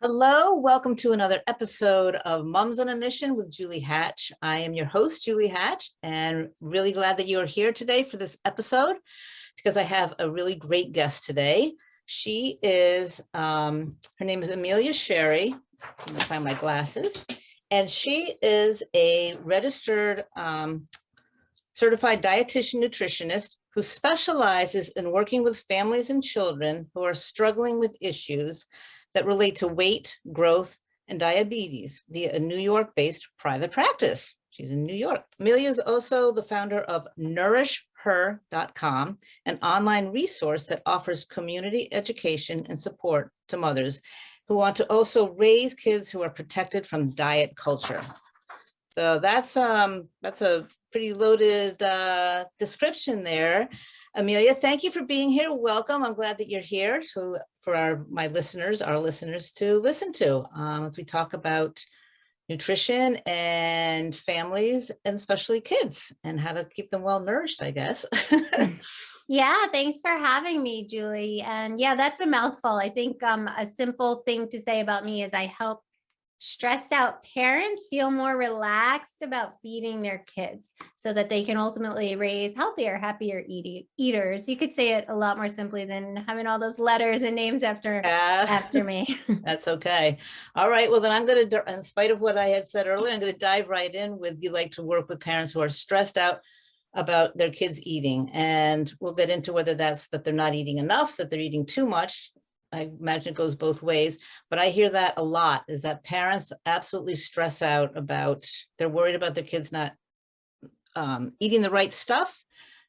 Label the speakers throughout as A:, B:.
A: Hello, welcome to another episode of Mums on a Mission with Julie Hatch. I am your host, Julie Hatch, and really glad that you're here today for this episode because I have a really great guest today. She is, her name is Amelia Sherry. Let me find my glasses. And she is a registered certified dietitian nutritionist who specializes in working with families and children who are struggling with issues that relate to weight, growth, and diabetes via a New York-based private practice. She's in New York. Amelia is also the founder of NourishHer.com, an online resource that offers community education and support to mothers who want to also raise kids who are protected from diet culture. So that's a pretty loaded description there. Amelia, thank you for being here. Welcome. I'm glad that you're here for our listeners to listen to as we talk about nutrition and families and especially kids and how to keep them well nourished, I guess.
B: Yeah, thanks for having me, Julie. And yeah, that's a mouthful. I think a simple thing to say about me is I help stressed out parents feel more relaxed about feeding their kids so that they can ultimately raise healthier, happier eaters. You could say it a lot more simply than having all those letters and names after me.
A: That's okay. All right. Well, then I'm going to, in spite of what I had said earlier, I'm going to dive right in with you like to work with parents who are stressed out about their kids eating. And we'll get into whether that's that they're not eating enough, that they're eating too much. I imagine it goes both ways, but I hear that a lot, is that parents absolutely stress out about, they're worried about their kids not eating the right stuff,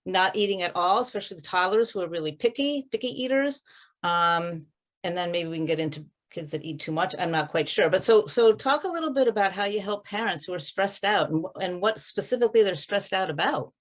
A: not eating at all, especially the toddlers who are really picky eaters. And then maybe we can get into kids that eat too much. I'm not quite sure, but so talk a little bit about how you help parents who are stressed out and what specifically they're stressed out about.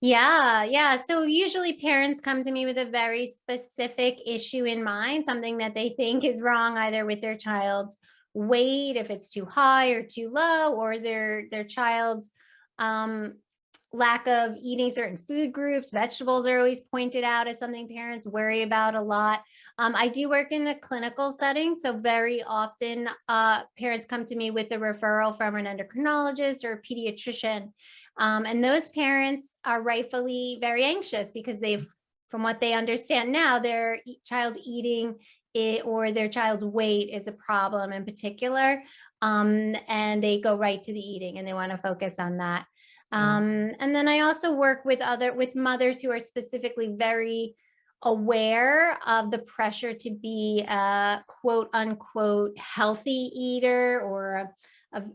B: Yeah. So usually parents come to me with a very specific issue in mind, something that they think is wrong, either with their child's weight, if it's too high or too low, or their child's lack of eating certain food groups. Vegetables are always pointed out as something parents worry about a lot. I do work in a clinical setting, so very often parents come to me with a referral from an endocrinologist or a pediatrician. And those parents are rightfully very anxious because from what they understand now, their child's eating or their child's weight is a problem in particular. And they go right to the eating and they want to focus on that. And then I also work with mothers who are specifically very aware of the pressure to be a quote unquote healthy eater or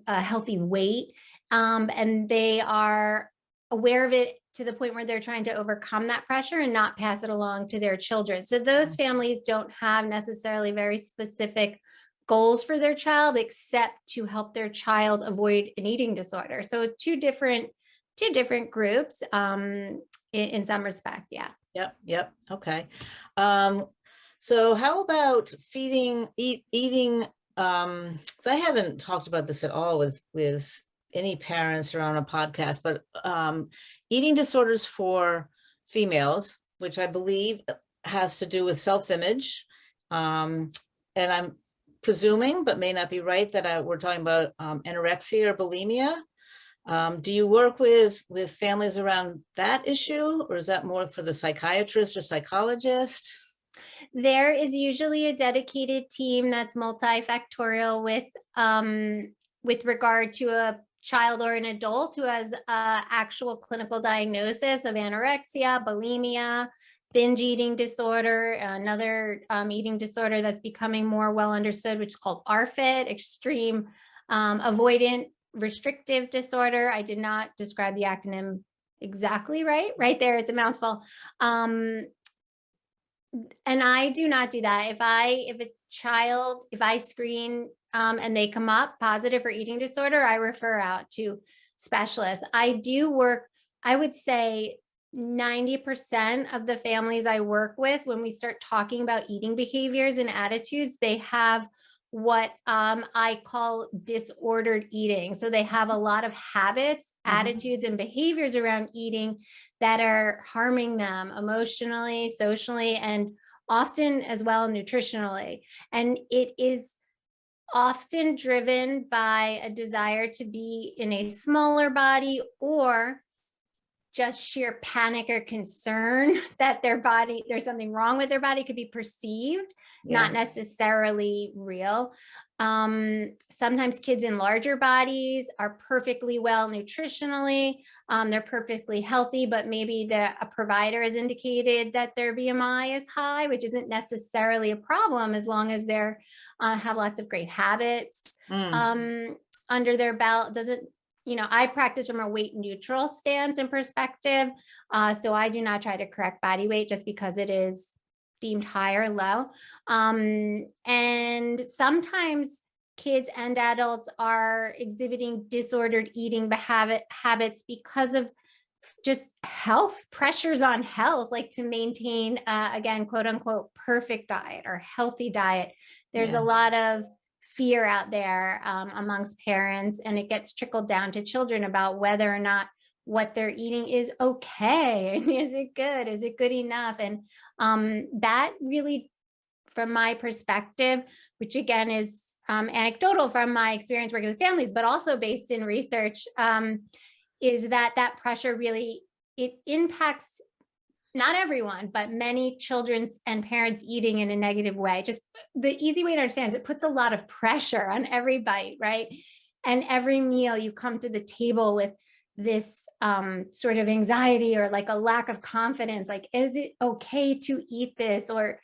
B: a healthy weight. And they are aware of it to the point where they're trying to overcome that pressure and not pass it along to their children. So those families don't have necessarily very specific goals for their child, except to help their child avoid an eating disorder. So two different groups in some respect. Yeah.
A: Yep. Okay. So how about eating? So I haven't talked about this at all with any parents or on a podcast, but eating disorders for females, which I believe has to do with self-image. And I'm presuming, but may not be right, that we're talking about anorexia or bulimia. Do you work with families around that issue, or is that more for the psychiatrist or psychologist?
B: There is usually a dedicated team that's multifactorial with regard to a child or an adult who has actual clinical diagnosis of anorexia, bulimia, binge eating disorder, another eating disorder that's becoming more well understood, which is called RFID, extreme avoidant restrictive disorder. I did not describe the acronym exactly right there. It's a mouthful. And I do not do that. If I screen and they come up positive for eating disorder, I refer out to specialists. I do work, I would say 90% of the families I work with, when we start talking about eating behaviors and attitudes, they have what I call disordered eating. So they have a lot of habits, attitudes, and behaviors around eating that are harming them emotionally, socially, and often as well nutritionally. And it is often driven by a desire to be in a smaller body, or just sheer panic or concern that there's something wrong with their body, could be perceived, not necessarily real. Sometimes kids in larger bodies are perfectly well nutritionally. They're perfectly healthy, but maybe a provider has indicated that their BMI is high, which isn't necessarily a problem as long as they're have lots of great habits under their belt. Doesn't, I practice from a weight neutral stance and perspective. So I do not try to correct body weight just because it is deemed high or low. And sometimes kids and adults are exhibiting disordered eating habits because of just health pressures on health, like to maintain, again, quote unquote, perfect diet or healthy diet. There's a lot of fear out there amongst parents, and it gets trickled down to children about whether or not what they're eating is okay. And is it good? Is it good enough? And that really, from my perspective, which again is anecdotal from my experience working with families, but also based in research, is that pressure really, it impacts not everyone, but many children's and parents eating in a negative way. Just the easy way to understand is it puts a lot of pressure on every bite, right? And every meal you come to the table with this sort of anxiety or like a lack of confidence, like, is it okay to eat this? Or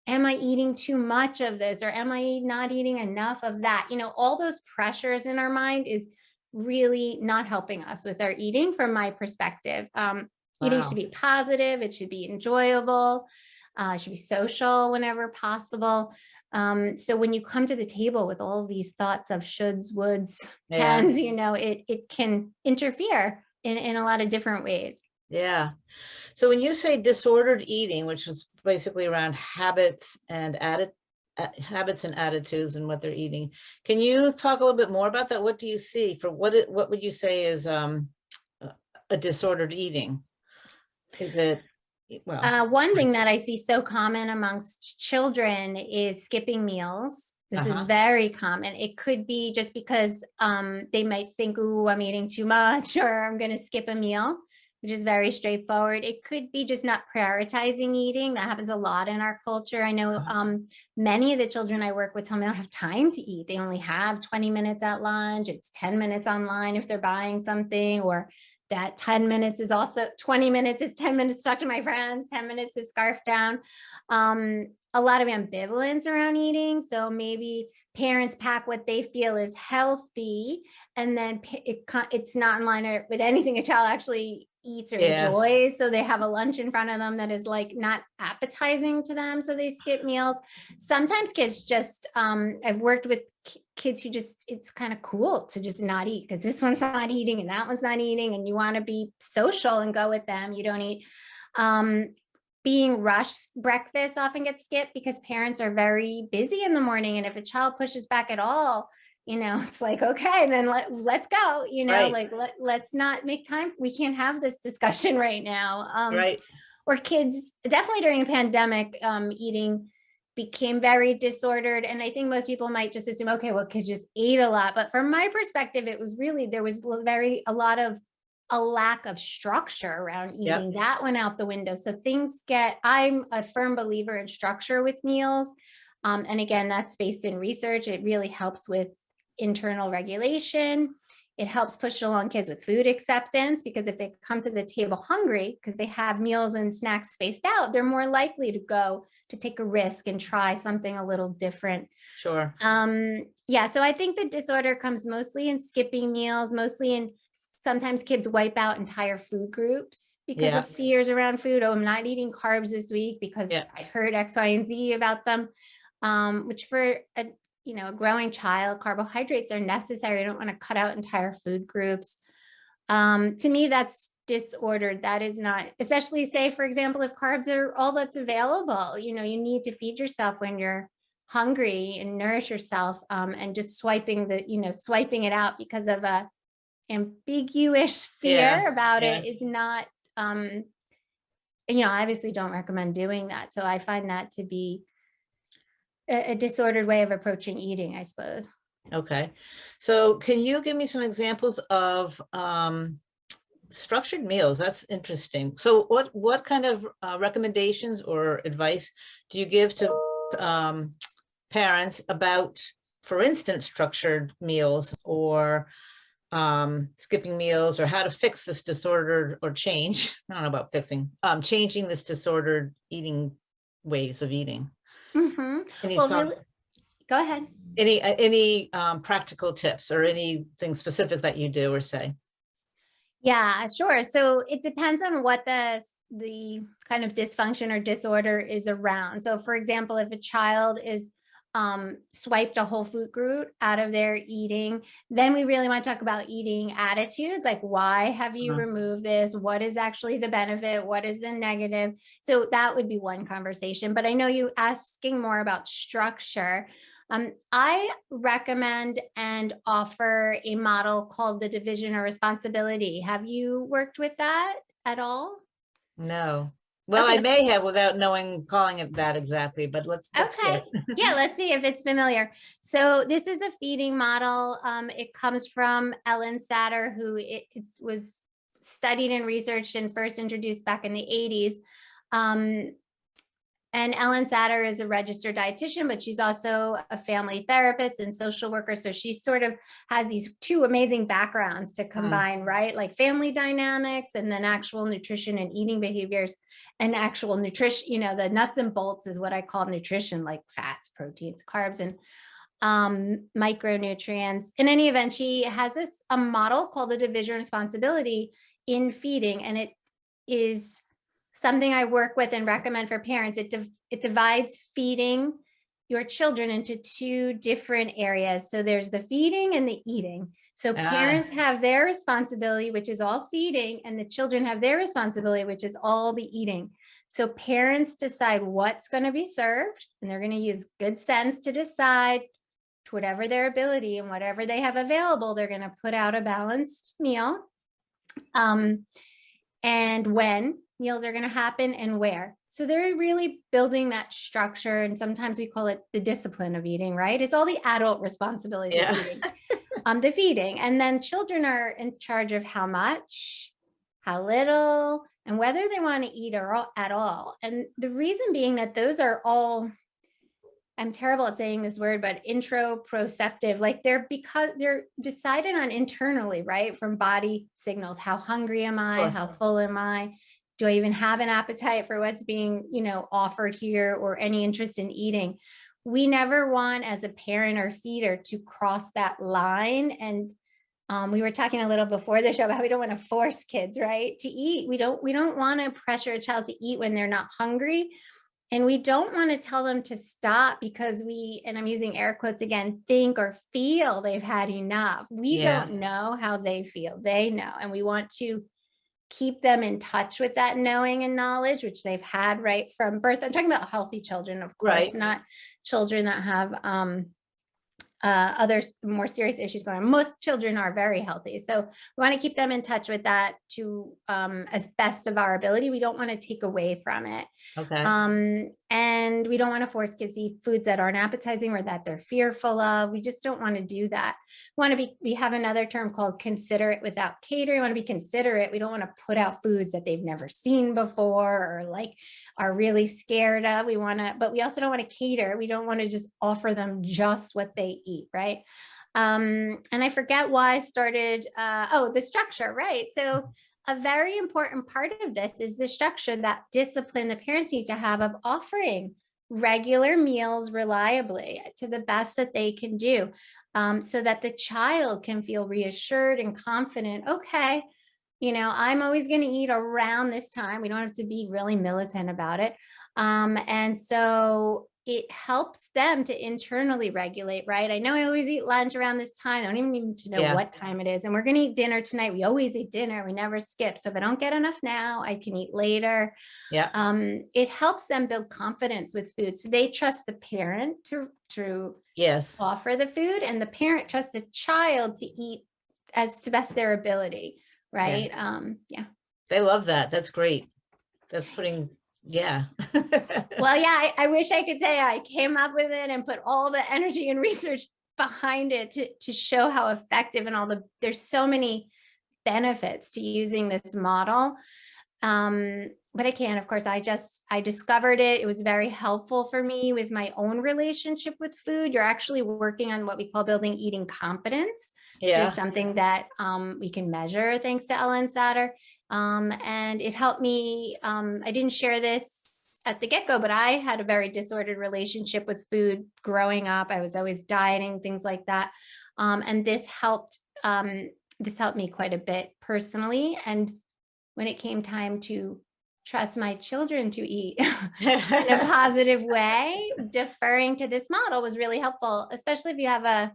B: am I eating too much of this? Or am I not eating enough of that? All those pressures in our mind is really not helping us with our eating from my perspective. Eating should be positive. It should be enjoyable. It should be social whenever possible. So when you come to the table with all these thoughts of shoulds, woulds, cans, it can interfere in a lot of different ways.
A: Yeah. So when you say disordered eating, which is basically around habits and attitudes and what they're eating, can you talk a little bit more about that? What do you see for what would you say is a disordered eating? Is it, well,
B: one thing that I see so common amongst children is skipping meals. This is very common. It could be just because they might think, ooh, I'm eating too much, or I'm going to skip a meal, which is very straightforward. It could be just not prioritizing eating. That happens a lot in our culture. I know many of the children I work with tell me they don't have time to eat. They only have 20 minutes at lunch. It's 10 minutes online if they're buying something, or that 10 minutes is also 20 minutes is 10 minutes to talk to my friends, 10 minutes to scarf down. A lot of ambivalence around eating. So maybe parents pack what they feel is healthy, and then it's not in line with anything a child actually eats or enjoys. So they have a lunch in front of them that is like not appetizing to them. So they skip meals. Sometimes kids just, I've worked with kids who just, it's kind of cool to just not eat because this one's not eating and that one's not eating, and you want to be social and go with them. You don't eat. Being rushed breakfast often gets skipped because parents are very busy in the morning. And if a child pushes back at all, it's like, okay, then let's go, like, let's not make time. We can't have this discussion right now. Or kids, definitely during the pandemic, eating became very disordered. And I think most people might just assume, okay, well, kids just ate a lot. But from my perspective, it was really, there was a lack of structure around eating. That went out the window. So I'm a firm believer in structure with meals. And again, that's based in research. It really helps with internal regulation. It helps push along kids with food acceptance, because if they come to the table hungry because they have meals and snacks spaced out, they're more likely to take a risk and try something a little different.
A: Sure.
B: So I think the disorder comes mostly in skipping meals, mostly in sometimes kids wipe out entire food groups because of fears around food. Oh, I'm not eating carbs this week because I heard X, Y, and Z about them, which for a growing child, carbohydrates are necessary. I don't want to cut out entire food groups. To me, that's disordered. That is not, especially say, for example, if carbs are all that's available, you need to feed yourself when you're hungry and nourish yourself, and just swiping it out because of a ambiguous fear about it is not, obviously don't recommend doing that. So I find that to be a disordered way of approaching eating, I suppose.
A: Okay. So can you give me some examples of structured meals? That's interesting. So what kind of recommendations or advice do you give to parents about, for instance, structured meals or skipping meals, or how to fix this disorder or change? I don't know about fixing, changing this disordered eating ways of eating. Any
B: Well,
A: thoughts?
B: really, go ahead.
A: Any practical tips or anything specific that you do or say?
B: Yeah, sure. So it depends on what the kind of dysfunction or disorder is around. So for example, if a child is swiped a whole food group out of their eating, then we really want to talk about eating attitudes. Like, why have you removed this? What is actually the benefit? What is the negative? So that would be one conversation. But I know you asking more about structure. I recommend and offer a model called the division of responsibility. Have you worked with that at all?
A: No. Well, I
B: Okay.
A: may have without knowing, calling it that exactly, but let's
B: Okay.
A: hear it.
B: Yeah, let's see if it's familiar. So this is a feeding model. It comes from Ellen Satter, who it was studied and researched and first introduced back in the 80s. And Ellen Satter is a registered dietitian, but she's also a family therapist and social worker. So she sort of has these two amazing backgrounds to combine, right? Like family dynamics and then actual nutrition and eating behaviors and actual nutrition, the nuts and bolts is what I call nutrition, like fats, proteins, carbs, and micronutrients. In any event, she has a model called the division of responsibility in feeding, and it is something I work with and recommend for parents. It divides feeding your children into two different areas. So there's the feeding and the eating. So parents have their responsibility, which is all feeding, and the children have their responsibility, which is all the eating. So parents decide what's going to be served, and they're going to use good sense to decide to whatever their ability and whatever they have available, they're going to put out a balanced meal. And when meals are going to happen and where. So they're really building that structure. And sometimes we call it the discipline of eating, right? It's all the adult responsibilities of eating, the feeding. And then children are in charge of how much, how little, and whether they want to eat or at all. And the reason being that those are all, I'm terrible at saying this word, but interoceptive, like because they're decided on internally, right? From body signals. How hungry am I? How full am I? Do I even have an appetite for what's being, offered here, or any interest in eating? We never want, as a parent or feeder, to cross that line. And we were talking a little before the show about how we don't want to force kids, right, to eat. We don't want to pressure a child to eat when they're not hungry. And we don't want to tell them to stop because and I'm using air quotes again, think or feel they've had enough. We don't know how they feel. They know. And we want to keep them in touch with that knowing and knowledge, which they've had right from birth. I'm talking about healthy children, of course, not children that have other more serious issues going on. Most children are very healthy. So we want to keep them in touch with that as best of our ability. We don't want to take away from it.
A: Okay.
B: And we don't want to force kids to eat foods that aren't appetizing or that they're fearful of. We just don't want to do that. We have another term called considerate without catering. We want to be considerate. We don't want to put out foods that they've never seen before or are really scared of. But we also don't want to cater. We don't want to just offer them just what they eat, right? And I forget why I started, the structure, right? So a very important part of this is the structure, that discipline the parents need to have of offering regular meals reliably to the best that they can do, so that the child can feel reassured and confident. Okay, I'm always going to eat around this time. We don't have to be really militant about it. And so it helps them to internally regulate, right? I know I always eat lunch around this time. I don't even need to know what time it is. And we're going to eat dinner tonight. We always eat dinner. We never skip. So if I don't get enough now, I can eat later. It helps them build confidence with food. So they trust the parent to offer the food, and the parent trusts the child to eat as to best their ability. Right.
A: They love that. That's great. that's putting, yeah.
B: Well, yeah, I wish I could say I came up with it and put all the energy and research behind it to show how effective and there's so many benefits to using this model. But I can, of course, I discovered it. It was very helpful for me with my own relationship with food. You're actually working on what we call building eating competence, which is something that we can measure thanks to Ellen Satter. And it helped me. I didn't share this at the get-go, but I had a very disordered relationship with food growing up. I was always dieting, things like that. And this helped me quite a bit personally. And when it came time to trust my children to eat in a positive way, deferring to this model was really helpful, especially if you have a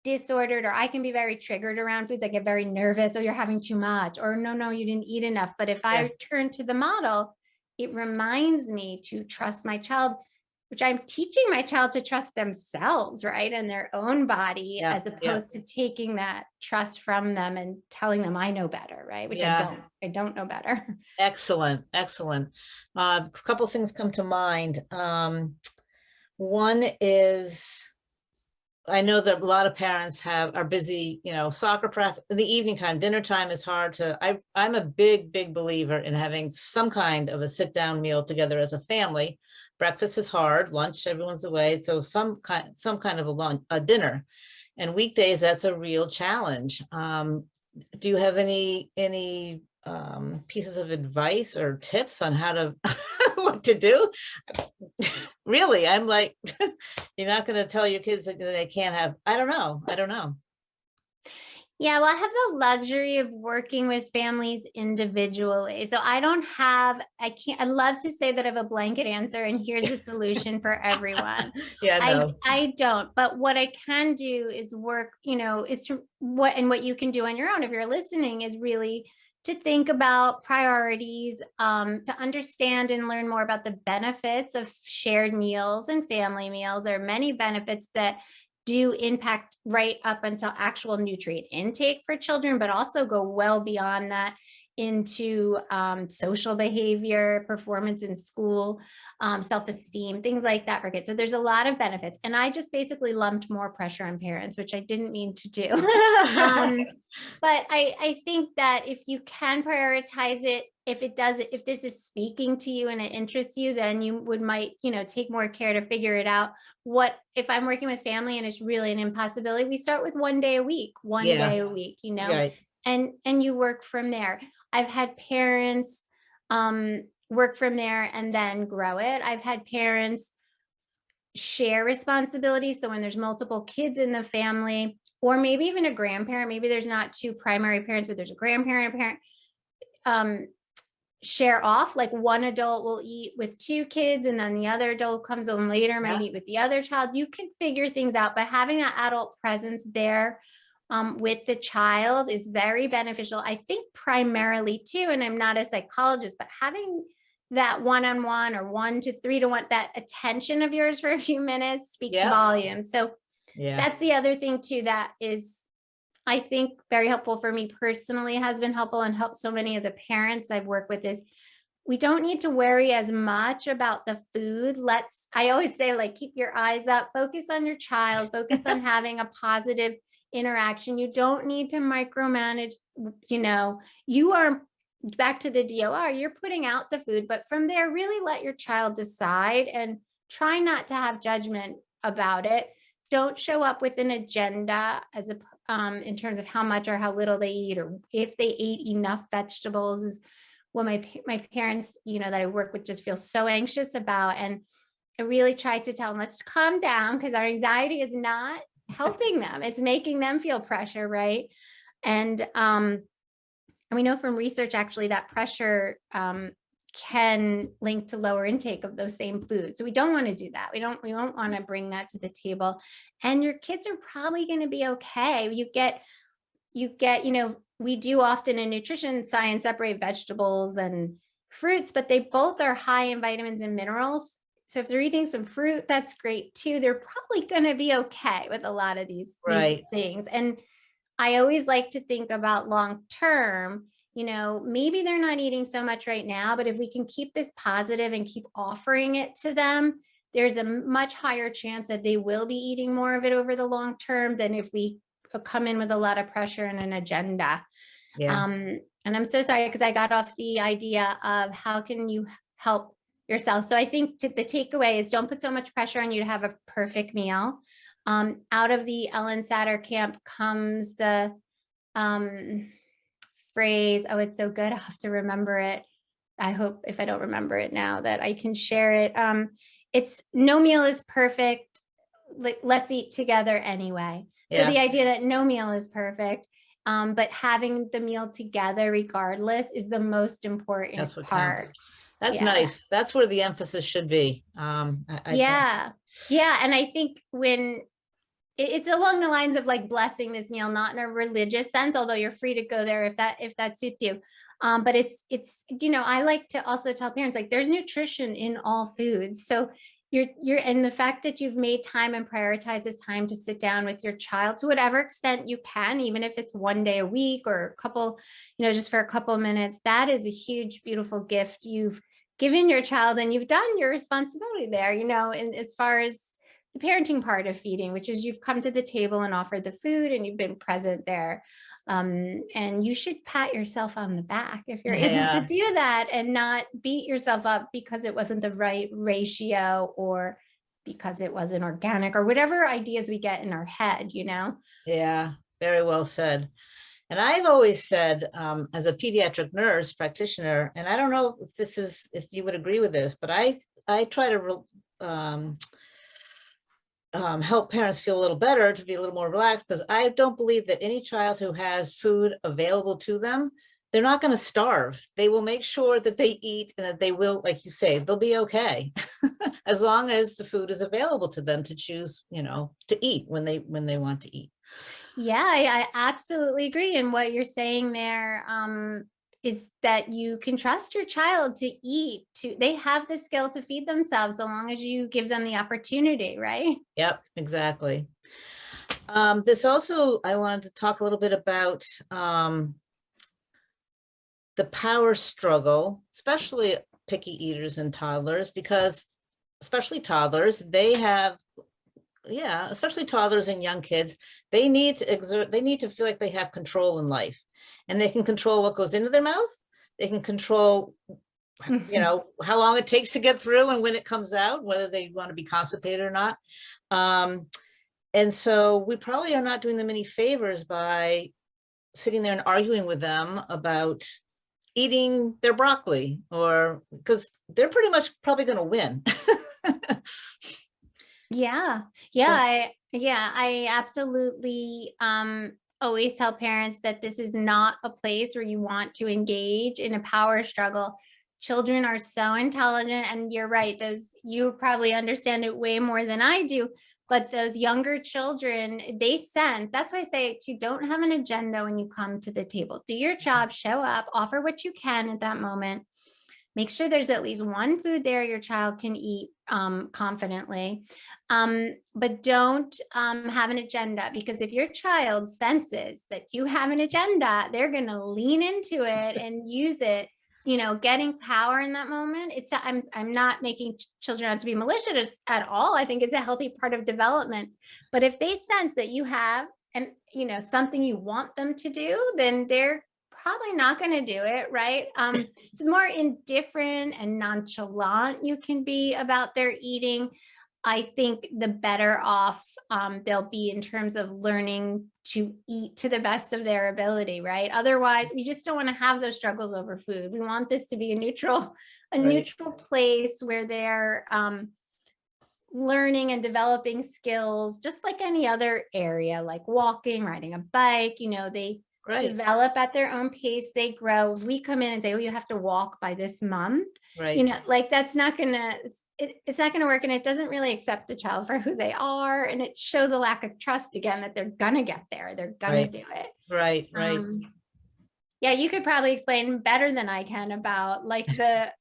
B: disordered, or I can be very triggered around foods. I get very nervous, or you're having too much, or no, you didn't eat enough. But if I turn to the model, it reminds me to trust my child, which I'm teaching my child to trust themselves, right? And their own body, as opposed to taking that trust from them and telling them I know better, right? Which I don't know better.
A: Excellent. A couple of things come to mind. One is, I know that a lot of parents are busy, soccer practice in the evening time, dinner time is hard I'm a big believer in having some kind of a sit down meal together as a family. Breakfast is hard, lunch, everyone's away. So some kind of a dinner, and weekdays, that's a real challenge. Do you have any pieces of advice or tips on how to, what to do? Really, I'm like, you're not going to tell your kids that they can't have, I don't know.
B: Yeah, well, I have the luxury of working with families individually. So I love to say that I have a blanket answer and here's a solution for everyone. I don't, but what I can do is work, what you can do on your own, if you're listening, is really to think about priorities, to understand and learn more about the benefits of shared meals and family meals. There are many benefits that do impact right up until actual nutrient intake for children, but also go well beyond that into social behavior, performance in school, self-esteem, things like that for kids. So there's a lot of benefits. And I just basically lumped more pressure on parents, which I didn't mean to do. But I think that if you can prioritize it, if this is speaking to you and it interests you, then you might take more care to figure it out. What if I'm working with family and it's really an impossibility? We start with one day a week,
A: Right.
B: and you work from there. I've had parents work from there and then grow it. I've had parents share responsibilities. So when there's multiple kids in the family, or maybe even a grandparent, maybe there's not two primary parents, but there's a grandparent, a parent, share off, like one adult will eat with two kids and then the other adult comes home later, might eat with the other child. You can figure things out, but having that adult presence there with the child is very beneficial. I think primarily too, and I'm not a psychologist, but having that one-on-one or 1 to 3 to 1, that attention of yours for a few minutes speaks volumes. So that's the other thing too, that is, I think, very helpful for me personally, has been helpful and helped so many of the parents I've worked with, is we don't need to worry as much about the food. I always say, like, keep your eyes up, focus on your child, focus on having a positive interaction. You don't need to micromanage, you are back to the DOR, you're putting out the food, but from there, really let your child decide and try not to have judgment about it. Don't show up with an agenda in terms of how much or how little they eat, or if they ate enough vegetables, is what my parents, that I work with, just feel so anxious about. And I really try to tell them, let's calm down, because our anxiety is not helping them. It's making them feel pressure, right? And we know from research, actually, that pressure can link to lower intake of those same foods. So we don't want to do that. We don't want to bring that to the table. And your kids are probably going to be okay. You get, we do often in nutrition science separate vegetables and fruits, but they both are high in vitamins and minerals. So if they're eating some fruit, that's great too. They're probably going to be okay with a lot of these things. And I always like to think about long term. you know, maybe they're not eating so much right now, but if we can keep this positive and keep offering it to them, there's a much higher chance that they will be eating more of it over the long term than if we come in with a lot of pressure and an agenda.
A: Yeah.
B: And I'm so sorry because I got off the idea of how can you help yourself. So I think the takeaway is don't put so much pressure on you to have a perfect meal. Out of the Ellen Satter camp comes the phrase, oh, it's so good, I'll have to remember it. I hope if I don't remember it now that I can share it. It's no meal is perfect. Like, let's eat together anyway. So
A: Yeah.
B: the idea that no meal is perfect, but having the meal together regardless is the most important
A: That's what
B: part.
A: counts. That's
B: Yeah.
A: nice. That's where the emphasis should be.
B: Yeah. And I think when it's along the lines of like blessing this meal, not in a religious sense, although you're free to go there if that suits you. But it's, you know, I like to also tell parents, like, there's nutrition in all foods. So and the fact that you've made time and prioritize this time to sit down with your child to whatever extent you can, even if it's one day a week or a couple, you know, just for a couple of minutes, that is a huge, beautiful gift you've given your child, and you've done your responsibility there, you know, and as far as the parenting part of feeding, which is you've come to the table and offered the food and you've been present there. And you should pat yourself on the back if you're able to do that and not beat yourself up because it wasn't the right ratio or because it wasn't organic or whatever ideas we get in our head, you know?
A: Yeah, very well said. And I've always said, as a pediatric nurse practitioner, and I don't know if you would agree with this, but I try to help parents feel a little better, to be a little more relaxed, because I don't believe that any child who has food available to them, they're not going to starve. They will make sure that they eat and that they will, like you say, they'll be okay as long as the food is available to them to choose, you know, to eat when they want to eat.
B: Yeah, I absolutely agree. And what you're saying there is that you can trust your child to eat, they have the skill to feed themselves so long as you give them the opportunity, right?
A: Yep, exactly. This also, I wanted to talk a little bit about the power struggle, especially picky eaters and toddlers, because especially toddlers, they have, especially toddlers and young kids, they need to feel like they have control in life, and they can control what goes into their mouth. They can control, you know, how long it takes to get through and when it comes out, whether they want to be constipated or not. And so we probably are not doing them any favors by sitting there and arguing with them about eating their broccoli, or because they're pretty much probably going to win.
B: I absolutely always tell parents that this is not a place where you want to engage in a power struggle. Children are so intelligent, and you're right, you probably understand it way more than I do, but those younger children, they sense. That's why I say to don't have an agenda when you come to the table. Do your job, show up, offer what you can at that moment. Make sure there's at least one food there your child can eat confidently, but don't have an agenda, because if your child senses that you have an agenda, they're going to lean into it and use it. You know, getting power in that moment. I'm not making children out to be malicious at all. I think it's a healthy part of development. But if they sense that you have something you want them to do, then they're probably not going to do it, right? So the more indifferent and nonchalant you can be about their eating, I think the better off they'll be in terms of learning to eat to the best of their ability, right? Otherwise, we just don't want to have those struggles over food. We want this to be a neutral place where they're learning and developing skills, just like any other area, like walking, riding a bike. You know, they develop at their own pace, they grow. If we come in and say, oh, you have to walk by this month, you know, like that's not gonna, it's not gonna work. And it doesn't really accept the child for who they are. And it shows a lack of trust again, that they're gonna get there, they're gonna do it.
A: Right.
B: Yeah, you could probably explain better than I can about like the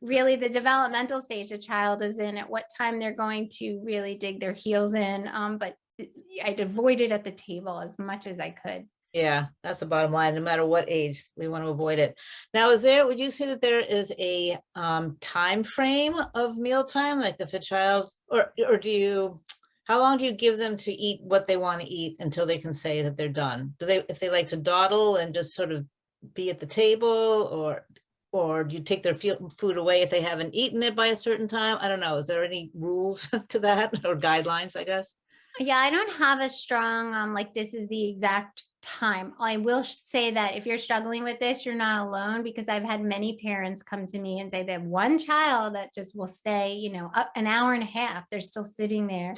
B: really the developmental stage a child is in, at what time they're going to really dig their heels in. But I'd avoid it at the table as much as I could.
A: Yeah, that's the bottom line. No matter what age, we want to avoid it. Now, would you say that there is a time frame of mealtime? Like if a child, or how long do you give them to eat what they want to eat until they can say that they're done? If they like to dawdle and just sort of be at the table, or do you take their food away if they haven't eaten it by a certain time? I don't know. Is there any rules to that, or guidelines, I guess?
B: Yeah, I don't have a strong, like, this is the exact time. I will say that if you're struggling with this, you're not alone, because I've had many parents come to me and say they have one child that just will stay, up an hour and a half. They're still sitting there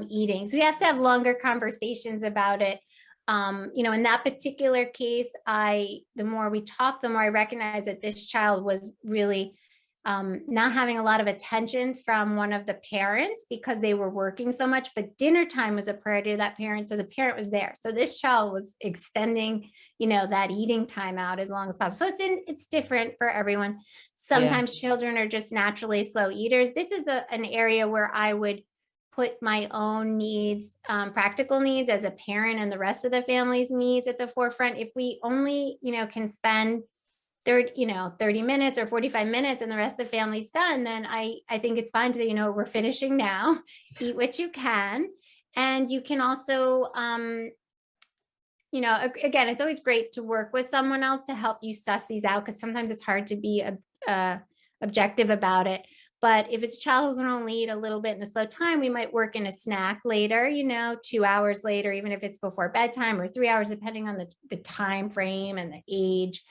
B: eating. So we have to have longer conversations about it. In that particular case, the more we talk, the more I recognize that this child was really not having a lot of attention from one of the parents because they were working so much, but dinner time was a priority to that parent. So the parent was there. So this child was extending, that eating time out as long as possible. So it's different for everyone. Sometimes children are just naturally slow eaters. This is an area where I would put my own needs, practical needs as a parent, and the rest of the family's needs at the forefront. If we only, can spend 30 minutes or 45 minutes and the rest of the family's done, then I think it's fine to, we're finishing now, eat what you can. And you can also, again, it's always great to work with someone else to help you suss these out, because sometimes it's hard to be objective about it. But if it's a child who can only eat a little bit in a slow time, we might work in a snack later, 2 hours later, even if it's before bedtime, or 3 hours, depending on the time frame and the age.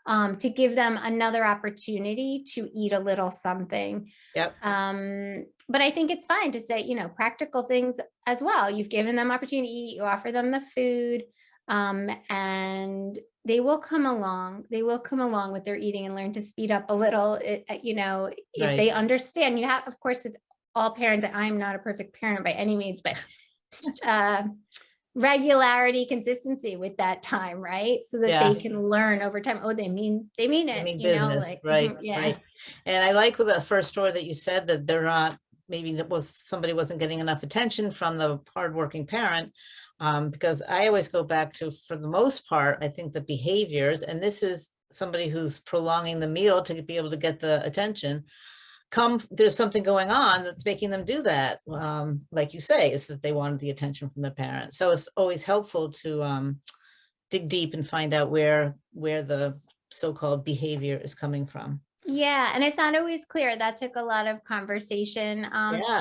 B: To give them another opportunity to eat a little something.
A: Yep.
B: But I think it's fine to say, practical things as well. You've given them opportunity to eat, you offer them the food, and they will come along. They will come along with their eating and learn to speed up a little, if they understand. You have, of course, with all parents, I'm not a perfect parent by any means, but regularity, consistency with that time, right? So that they can learn over time. Oh, they mean it.
A: They mean business, right? Right. And I like with the first story that you said that they're not, maybe somebody wasn't getting enough attention from the hardworking parent, because I always go back to, for the most part, I think the behaviors, and this is somebody who's prolonging the meal to be able to get the attention. There's something going on that's making them do that. Like you say, is that they wanted the attention from the parent. So it's always helpful to dig deep and find out where the so-called behavior is coming from.
B: Yeah, and it's not always clear. That took a lot of conversation.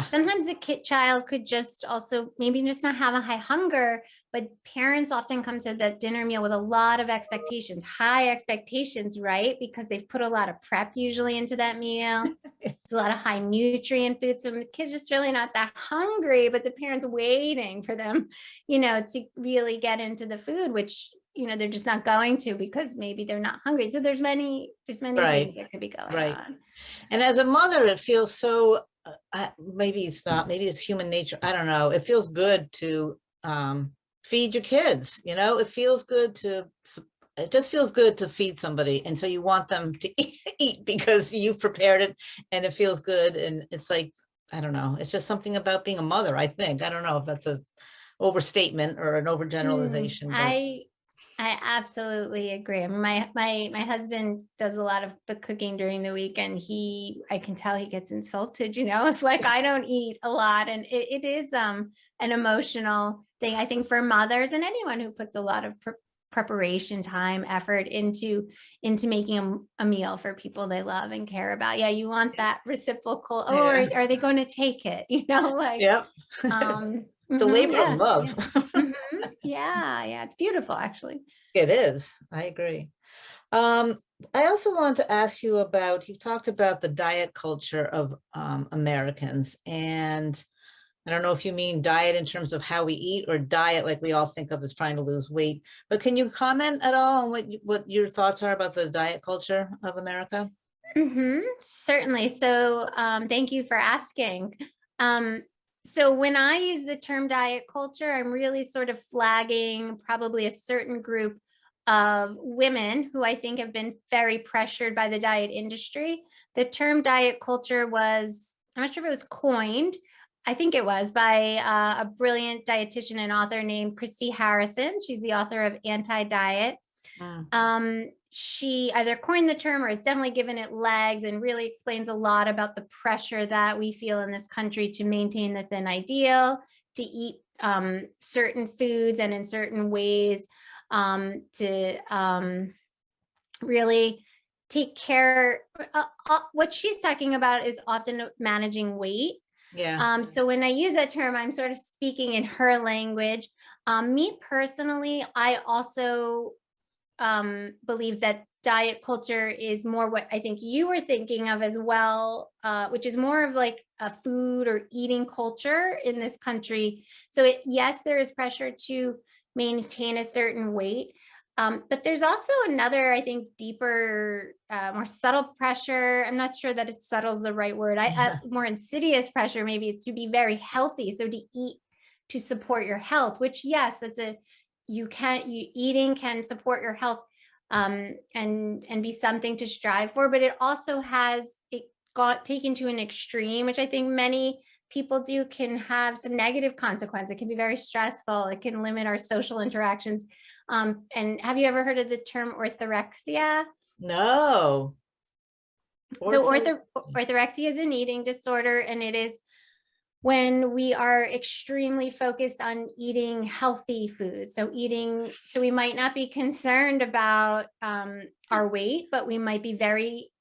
B: Sometimes the child could just also maybe just not have a high hunger, but parents often come to the dinner meal with a lot of expectations, high expectations, right? Because they've put a lot of prep usually into that meal. It's a lot of high nutrient foods. So the kid's just really not that hungry, but the parent's waiting for them, to really get into the food, which they're just not going to, because maybe they're not hungry. So there's many things that could be going on.
A: And as a mother, it feels so, maybe it's not, maybe it's human nature. I don't know. It feels good to feed your kids, it feels good it just feels good to feed somebody. And so you want them to eat because you prepared it and it feels good. And it's like, I don't know. It's just something about being a mother, I think. I don't know if that's an overstatement or an overgeneralization.
B: I absolutely agree. I mean, my husband does a lot of the cooking during the week, and I can tell he gets insulted, if like I don't eat a lot, and it is an emotional thing, I think, for mothers and anyone who puts a lot of preparation time, effort into making a meal for people they love and care about. Yeah, you want that reciprocal. Or are they going to take it? Like,
A: it's a labor of love.
B: Yeah, it's beautiful, actually.
A: It is. I agree. I also wanted to ask you about, you've talked about the diet culture of Americans, and I don't know if you mean diet in terms of how we eat, or diet like we all think of as trying to lose weight, but can you comment at all on what your thoughts are about the diet culture of America?
B: Certainly. So thank you for asking. So when I use the term diet culture, I'm really sort of flagging probably a certain group of women who I think have been very pressured by the diet industry. The term diet culture was, I'm not sure if it was coined I think it was by a brilliant dietitian and author named Christy Harrison. She's the author of Anti-Diet. She either coined the term or has definitely given it legs, and really explains a lot about the pressure that we feel in this country to maintain the thin ideal, to eat certain foods and in certain ways, to really take care. What she's talking about is often managing weight.
A: Yeah.
B: So when I use that term, I'm sort of speaking in her language. Me personally, I also believe that diet culture is more what I think you were thinking of as well, which is more of like a food or eating culture in this country. So yes, there is pressure to maintain a certain weight. But there's also another, I think, deeper, more subtle pressure. I'm not sure that it's subtle is the right word. More insidious pressure, maybe, it's to be very healthy. So to eat to support your health, which, yes, that's eating can support your health, and be something to strive for, but it also got taken to an extreme, which I think many people do, can have some negative consequences. It can be very stressful. It can limit our social interactions. And have you ever heard of the term orthorexia?
A: No.
B: So orthorexia is an eating disorder, and it is when we are extremely focused on eating healthy foods. So we might not be concerned about our weight, but we might be very,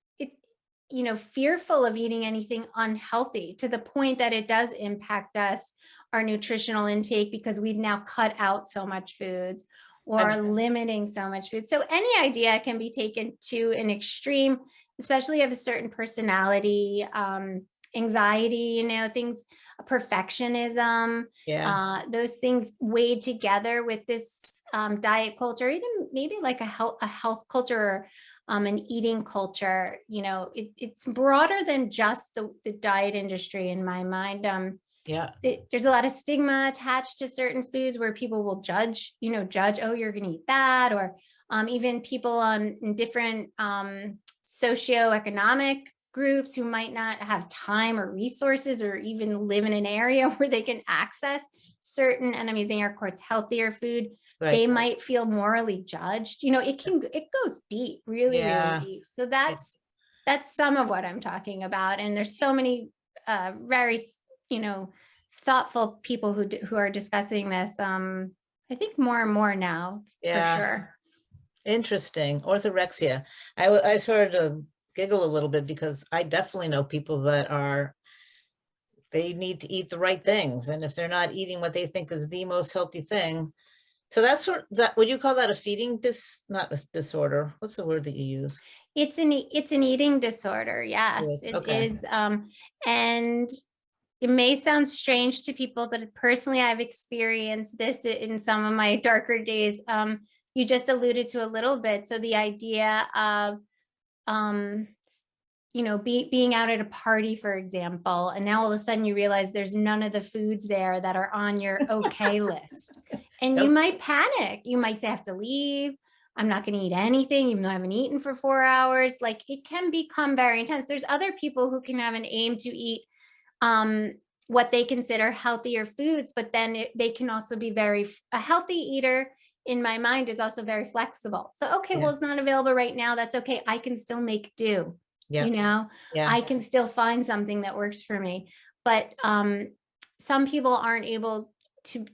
B: fearful of eating anything unhealthy, to the point that it does impact us, our nutritional intake, because we've now cut out so much foods or limiting so much food. So any idea can be taken to an extreme, especially of a certain personality, anxiety, things, perfectionism, those things weighed together with this diet culture, even maybe like a health culture, an eating culture. It's broader than just the diet industry, in my mind. There's a lot of stigma attached to certain foods where people will judge, oh, you're going to eat that, or even people in different socioeconomic groups who might not have time or resources, or even live in an area where they can access certain, and I'm using air quotes, healthier food. Right. They might feel morally judged. It goes deep, really, really deep. So that's some of what I'm talking about. And there's so many very, thoughtful people who are discussing this. I think more and more now, for sure.
A: Interesting. Orthorexia. I sort of giggle a little bit, because I definitely know people that they need to eat the right things. And if they're not eating what they think is the most healthy thing, so that's would you call that a feeding not a disorder? What's the word that you use?
B: It's an eating disorder. Yes, it is. And it may sound strange to people, but personally, I've experienced this in some of my darker days. You just alluded to a little bit. So the idea of, being out at a party, for example, and now all of a sudden you realize there's none of the foods there that are on your okay list. And you might panic. You might say, I have to leave. I'm not going to eat anything, even though I haven't eaten for 4 hours. Like, it can become very intense. There's other people who can have an aim to eat what they consider healthier foods, but then they can also be a healthy eater, in my mind, is also very flexible. So, well, it's not available right now. That's okay. I can still make do. I can still find something that works for me. But some people aren't able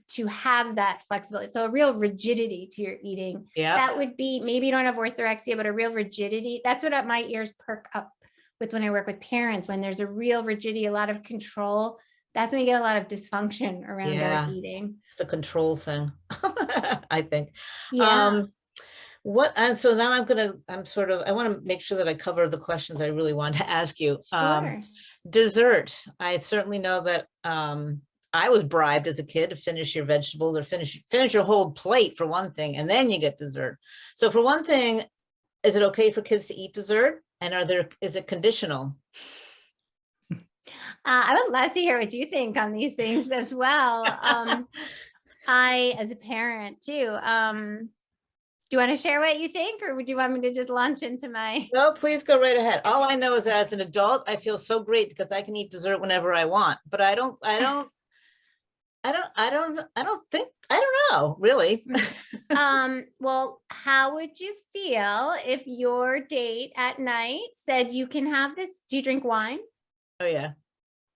B: to have that flexibility. So a real rigidity to your eating. That would be, maybe you don't have orthorexia, but a real rigidity. That's what my ears perk up with when I work with parents. When there's a real rigidity, a lot of control, that's when we get a lot of dysfunction around our eating.
A: It's the control thing, I think.
B: Yeah.
A: And so now I want to make sure that I cover the questions I really want to ask you.
B: Sure.
A: Dessert. I certainly know that I was bribed as a kid to finish your vegetables, or finish your whole plate, for one thing, and then you get dessert. So for one thing, is it okay for kids to eat dessert? And is it conditional?
B: I would love to hear what you think on these things as well. I, as a parent too, Do you want to share what you think, or would you want me to just launch into my?
A: No, please go right ahead. All I know is that as an adult, I feel so great because I can eat dessert whenever I want, but I don't think, I don't know, really.
B: Well, how would you feel if your date at night said you can have this? Do you drink wine?
A: Oh, yeah.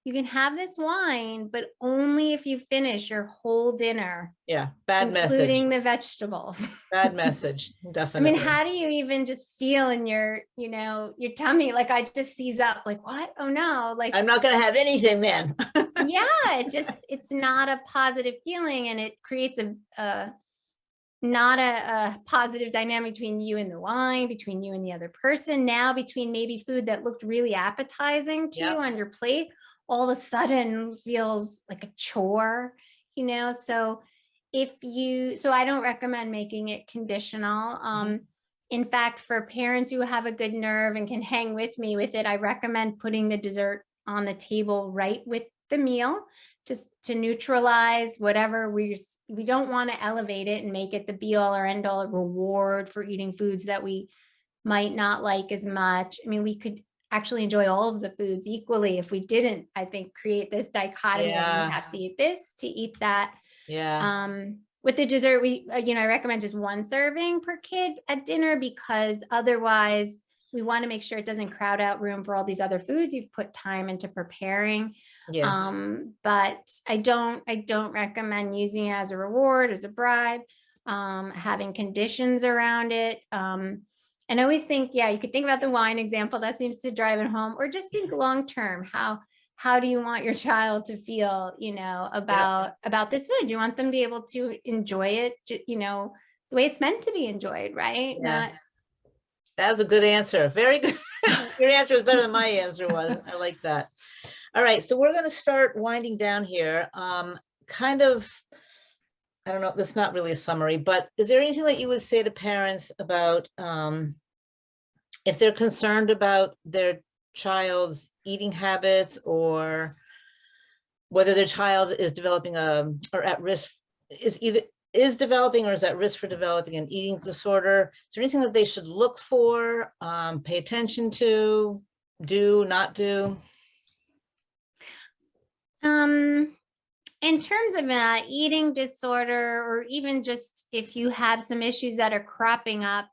B: You can have this wine, but only if you finish your whole dinner,
A: Yeah. Bad message.
B: including the vegetables.
A: Bad message.
B: I
A: Definitely.
B: mean, how do you even just feel in your, your tummy? Like I just seize up, like, what? Oh no. Like,
A: I'm not going to have anything then.
B: yeah, it's not a positive feeling, and it creates not a positive dynamic between you and the wine, between you and the other person, now between maybe food that looked really appetizing to you on your plate, all of a sudden feels like a chore, so so I don't recommend making it conditional. In fact, for parents who have a good nerve and can hang with me with it, I recommend putting the dessert on the table right with the meal, just to neutralize whatever we don't want to elevate it and make it the be all or end all reward for eating foods that we might not like as much. I mean, we could actually enjoy all of the foods equally if we didn't, I think, create this dichotomy of you have to eat this to eat that. With the dessert, I recommend just one serving per kid at dinner, because otherwise we want to make sure it doesn't crowd out room for all these other foods you've put time into preparing. But I don't recommend using it as a reward, as a bribe, having conditions around it. And I always think, you could think about the wine example that seems to drive it home, or just think long-term, how do you want your child to feel, about this food? You want them to be able to enjoy it, the way it's meant to be enjoyed, right?
A: That was a good answer. Very good. Your answer is better than my answer was. I like that. All right. So we're going to start winding down here. Kind of, I don't know, that's not really a summary, but is there anything that you would say to parents about if they're concerned about their child's eating habits, or whether their child is developing or at risk, is developing or is at risk for developing an eating disorder? Is there anything that they should look for, pay attention to, do, not do?
B: In terms of eating disorder, or even just if you have some issues that are cropping up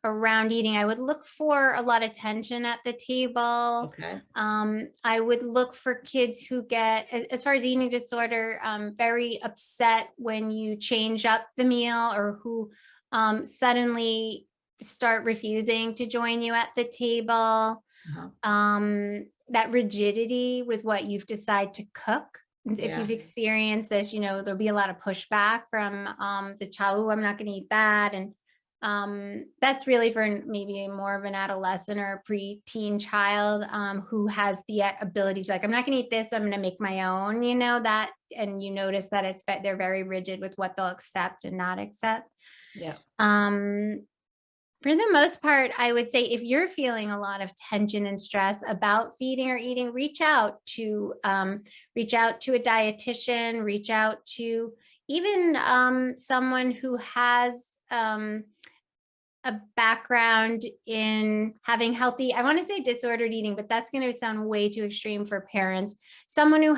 B: around eating, I would look for a lot of tension at the table. I would look for kids who get, as far as eating disorder, very upset when you change up the meal, or who suddenly start refusing to join you at the table. That rigidity with what you've decided to cook. If you've experienced this, there'll be a lot of pushback from the child. I'm not going to eat that. And that's really for maybe more of an adolescent or a preteen child who has the ability to be like, I'm not going to eat this, so I'm going to make my own, that. And you notice that they're very rigid with what they'll accept and not accept. For the most part, I would say if you're feeling a lot of tension and stress about feeding or eating, reach out to a dietitian, reach out to even someone who has a background in having healthy, I want to say disordered eating, but that's going to sound way too extreme for parents. Someone who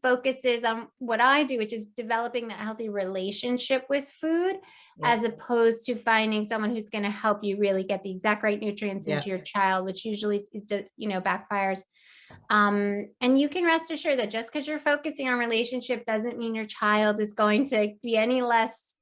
B: focuses on what I do, which is developing that healthy relationship with food, as opposed to finding someone who's going to help you really get the exact right nutrients into your child, which usually, backfires. And you can rest assured that just because you're focusing on relationship doesn't mean your child is going to be any less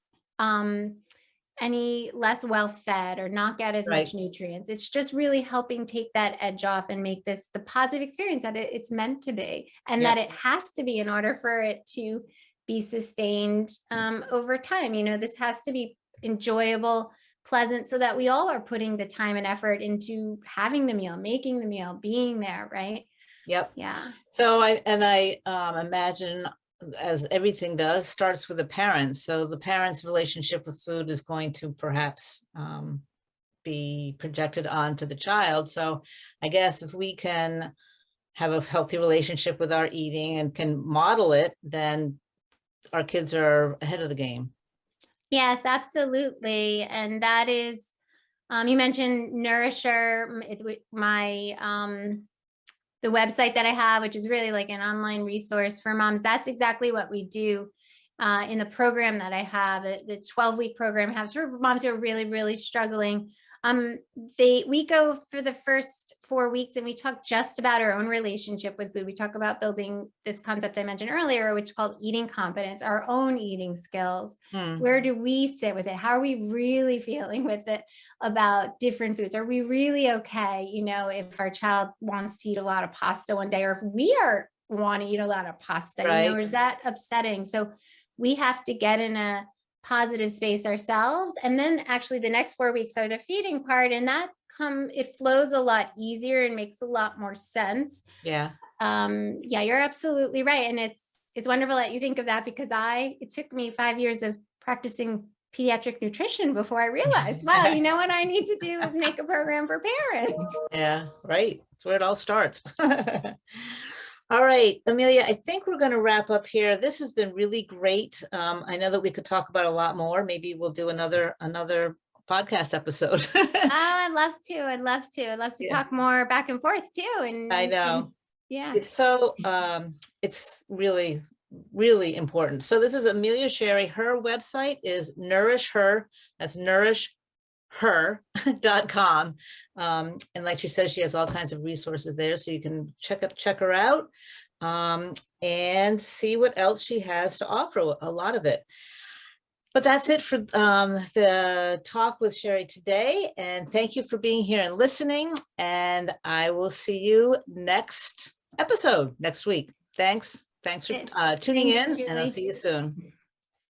B: well fed or not get as much nutrients. It's just really helping take that edge off and make this the positive experience that it's meant to be, and that it has to be in order for it to be sustained over time. This has to be enjoyable, pleasant, so that we all are putting the time and effort into having the meal, making the meal, being there, right? So
A: I imagine, as everything does, starts with the parents. So the parents' relationship with food is going to perhaps be projected onto the child. So I guess if we can have a healthy relationship with our eating and can model it, then our kids are ahead of the game.
B: Yes, absolutely. And that is, you mentioned NourishHer, the website that I have, which is really like an online resource for moms. That's exactly what we do in the program that I have, the 12-week program I have for moms who are really, really struggling. We go for the first 4 weeks and we talk just about our own relationship with food. We talk about building this concept I mentioned earlier, which is called eating confidence, our own eating skills. Where do we sit with it? How are we really feeling with it about different foods? Are we really okay? You know, if our child wants to eat a lot of pasta one day, or if we want to eat a lot of pasta, you know, or is that upsetting? So we have to get in a positive space ourselves. And then actually the next 4 weeks are the feeding part, and it flows a lot easier and makes a lot more sense.
A: Yeah.
B: Yeah, you're absolutely right. And it's wonderful that you think of that, because it took me 5 years of practicing pediatric nutrition before I realized, wow, you know what I need to do is make a program for parents.
A: Yeah, right. That's where it all starts. All right, Amelia, I think we're going to wrap up here. This has been really great. I know that we could talk about a lot more. Maybe we'll do another podcast episode.
B: I'd love to. I'd love to talk more back and forth too. And
A: I know.
B: Yeah.
A: It's so, it's really, really important. So this is Amelia Sherry. Her website is NourishHer. That's NourishHer.com. And like she says, she has all kinds of resources there, so you can check her out and see what else she has to offer, a lot of it. But that's it for the talk with Sherry today. And thank you for being here and listening. And I will see you next episode next week. Thanks for tuning in,
B: Julie.
A: and I'll see you soon.